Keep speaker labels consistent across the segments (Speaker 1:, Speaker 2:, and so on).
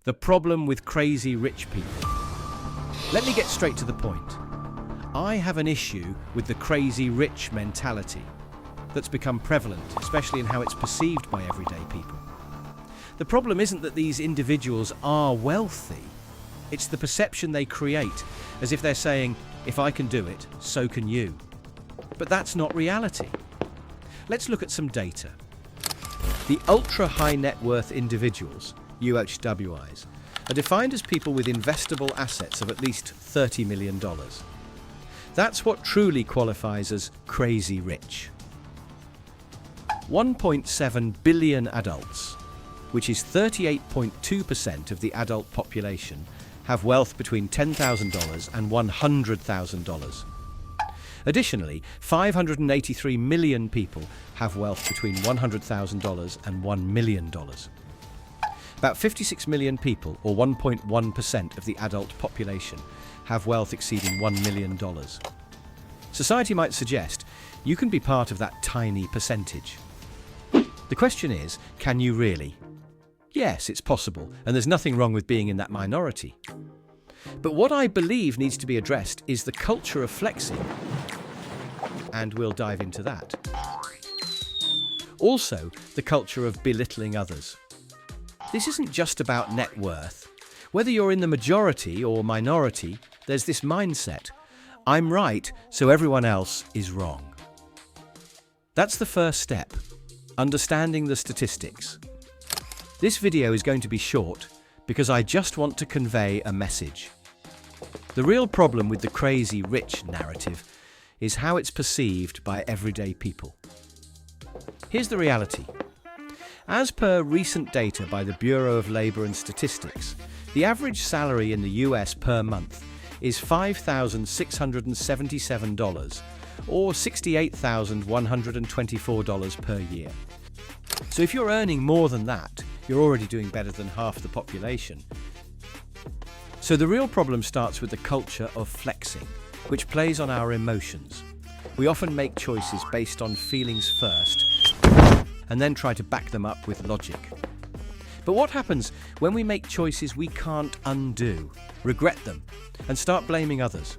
Speaker 1: The problem with crazy rich people. Let me get straight to the point. I have an issue with the crazy rich mentality that's become prevalent, especially in how it's perceived by everyday people. The problem isn't that these individuals are wealthy. It's the perception they create, as if they're saying, if I can do it, so can you. But that's not reality. Let's look at some data. The ultra-high net worth individuals, UHWIs, are defined as people with investable assets of at least $30 million. That's what truly qualifies as crazy rich. 1.7 billion adults, which is 38.2% of the adult population, have wealth between $10,000 and $100,000. Additionally, 583 million people have wealth between $100,000 and $1 million. About 56 million people, or 1.1% of the adult population, have wealth exceeding $1 million. Society might suggest you can be part of that tiny percentage. The question is, can you really? Yes, it's possible, and there's nothing wrong with being in that minority. But what I believe needs to be addressed is the culture of flexing, and we'll dive into that. Also, the culture of belittling others. This isn't just about net worth. Whether you're in the majority or minority, there's this mindset, I'm right, so everyone else is wrong. That's the first step, understanding the statistics. This video is going to be short because I just want to convey a message. The real problem with the crazy rich narrative is how it's perceived by everyday people. Here's the reality. As per recent data by the Bureau of Labor and Statistics, the average salary in the US per month is $5,677, or $68,124 per year. So if you're earning more than that, you're already doing better than half the population. So the real problem starts with the culture of flexing, which plays on our emotions. We often make choices based on feelings first, and then try to back them up with logic. But what happens when we make choices we can't undo, regret them, and start blaming others?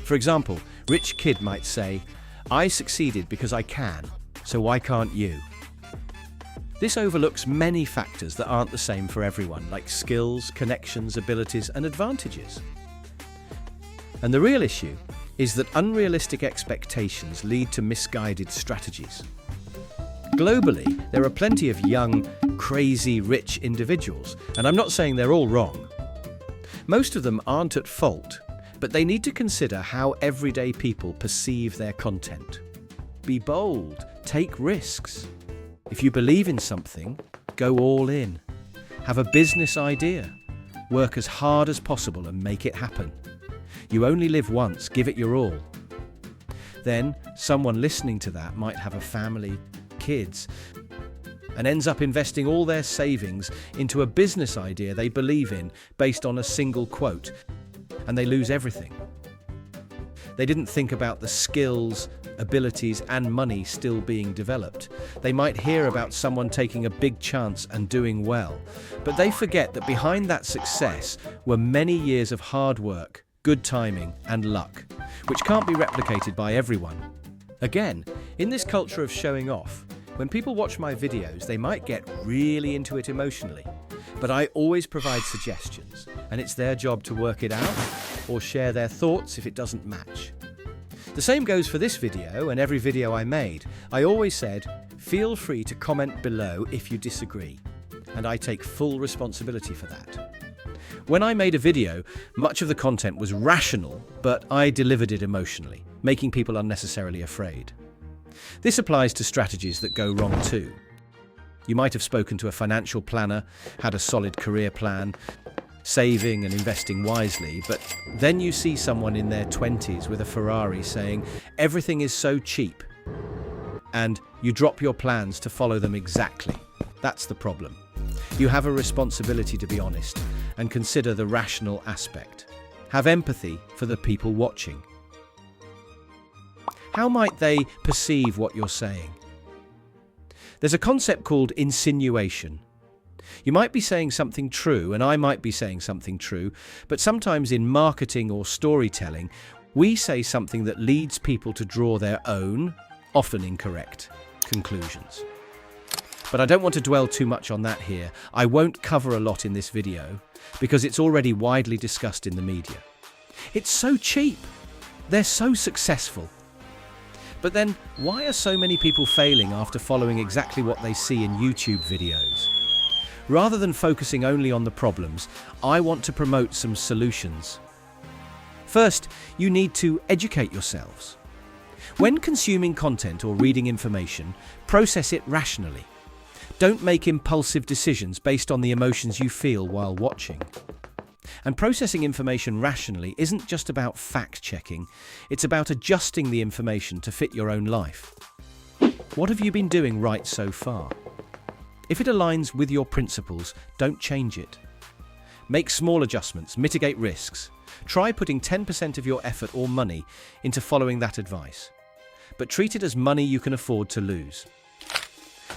Speaker 1: For example, rich kid might say, I succeeded because I can, so why can't you? This overlooks many factors that aren't the same for everyone, like skills, connections, abilities, and advantages. And the real issue is that unrealistic expectations lead to misguided strategies. Globally, there are plenty of young, crazy rich individuals, and I'm not saying they're all wrong. Most of them aren't at fault, but they need to consider how everyday people perceive their content. Be bold, take risks. If you believe in something, go all in. Have a business idea. Work as hard as possible and make it happen. You only live once, give it your all. Then, someone listening to that might have a family, kids, and ends up investing all their savings into a business idea they believe in based on a single quote, and they lose everything. They didn't think about the skills, abilities, and money still being developed. They might hear about someone taking a big chance and doing well, but they forget that behind that success were many years of hard work, good timing, and luck, which can't be replicated by everyone. Again, in this culture of showing off, when people watch my videos, they might get really into it emotionally, but I always provide suggestions, and it's their job to work it out or share their thoughts if it doesn't match. The same goes for this video and every video I made. I always said, feel free to comment below if you disagree, and I take full responsibility for that. When I made a video, much of the content was rational, but I delivered it emotionally, making people unnecessarily afraid. This applies to strategies that go wrong too. You might have spoken to a financial planner, had a solid career plan, saving and investing wisely, but then you see someone in their 20s with a Ferrari saying, everything is so cheap, and you drop your plans to follow them exactly. That's the problem. You have a responsibility to be honest and consider the rational aspect. Have empathy for the people watching. How might they perceive what you're saying? There's a concept called insinuation. You might be saying something true, and I might be saying something true, but sometimes in marketing or storytelling, we say something that leads people to draw their own, often incorrect, conclusions. But I don't want to dwell too much on that here. I won't cover a lot in this video because it's already widely discussed in the media. It's so cheap. They're so successful. But then, why are so many people failing after following exactly what they see in YouTube videos? Rather than focusing only on the problems, I want to promote some solutions. First, you need to educate yourselves. When consuming content or reading information, process it rationally. Don't make impulsive decisions based on the emotions you feel while watching. And processing information rationally isn't just about fact-checking, it's about adjusting the information to fit your own life. What have you been doing right so far? If it aligns with your principles, don't change it. Make small adjustments, mitigate risks. Try putting 10% of your effort or money into following that advice. But treat it as money you can afford to lose.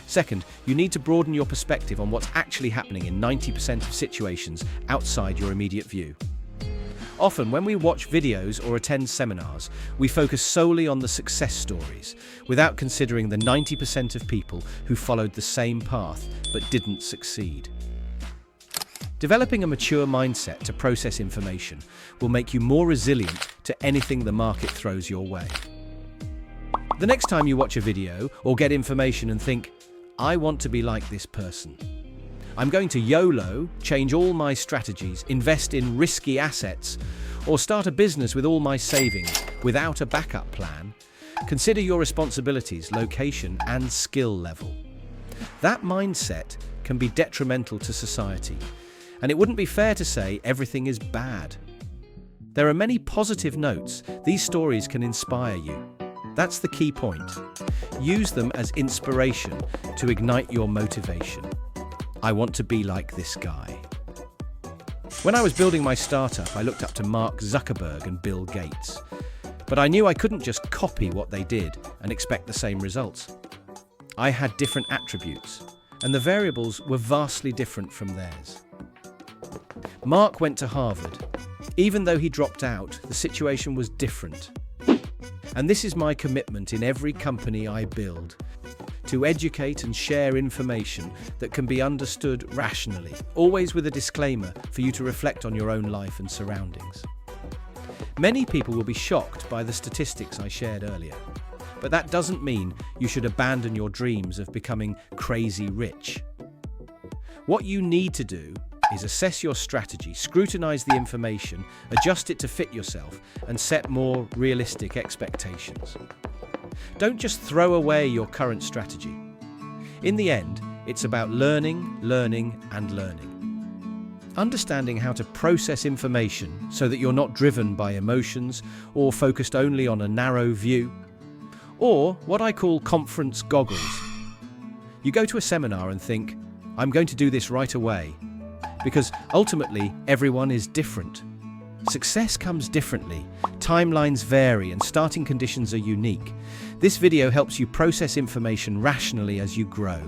Speaker 1: Second, you need to broaden your perspective on what's actually happening in 90% of situations outside your immediate view. Often, when we watch videos or attend seminars, we focus solely on the success stories, without considering the 90% of people who followed the same path but didn't succeed. Developing a mature mindset to process information will make you more resilient to anything the market throws your way. The next time you watch a video or get information and think, I want to be like this person. I'm going to YOLO, change all my strategies, invest in risky assets, or start a business with all my savings without a backup plan. Consider your responsibilities, location, and skill level. That mindset can be detrimental to society, and it wouldn't be fair to say everything is bad. There are many positive notes. These stories can inspire you. That's the key point. Use them as inspiration to ignite your motivation. I want to be like this guy. When I was building my startup, I looked up to Mark Zuckerberg and Bill Gates. But I knew I couldn't just copy what they did and expect the same results. I had different attributes, and the variables were vastly different from theirs. Mark went to Harvard. Even though he dropped out, the situation was different. And this is my commitment in every company I build, to educate and share information that can be understood rationally, always with a disclaimer for you to reflect on your own life and surroundings. Many people will be shocked by the statistics I shared earlier, but that doesn't mean you should abandon your dreams of becoming crazy rich. What you need to do is assess your strategy, scrutinize the information, adjust it to fit yourself, and set more realistic expectations. Don't just throw away your current strategy. In the end, it's about learning, and learning. Understanding how to process information so that you're not driven by emotions or focused only on a narrow view. Or what I call conference goggles. You go to a seminar and think, I'm going to do this right away. Because ultimately, everyone is different. Success comes differently, timelines vary, and starting conditions are unique. This video helps you process information rationally as you grow.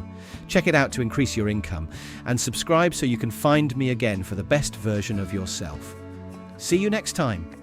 Speaker 1: Check it out to increase your income, and subscribe so you can find me again for the best version of yourself. See you next time.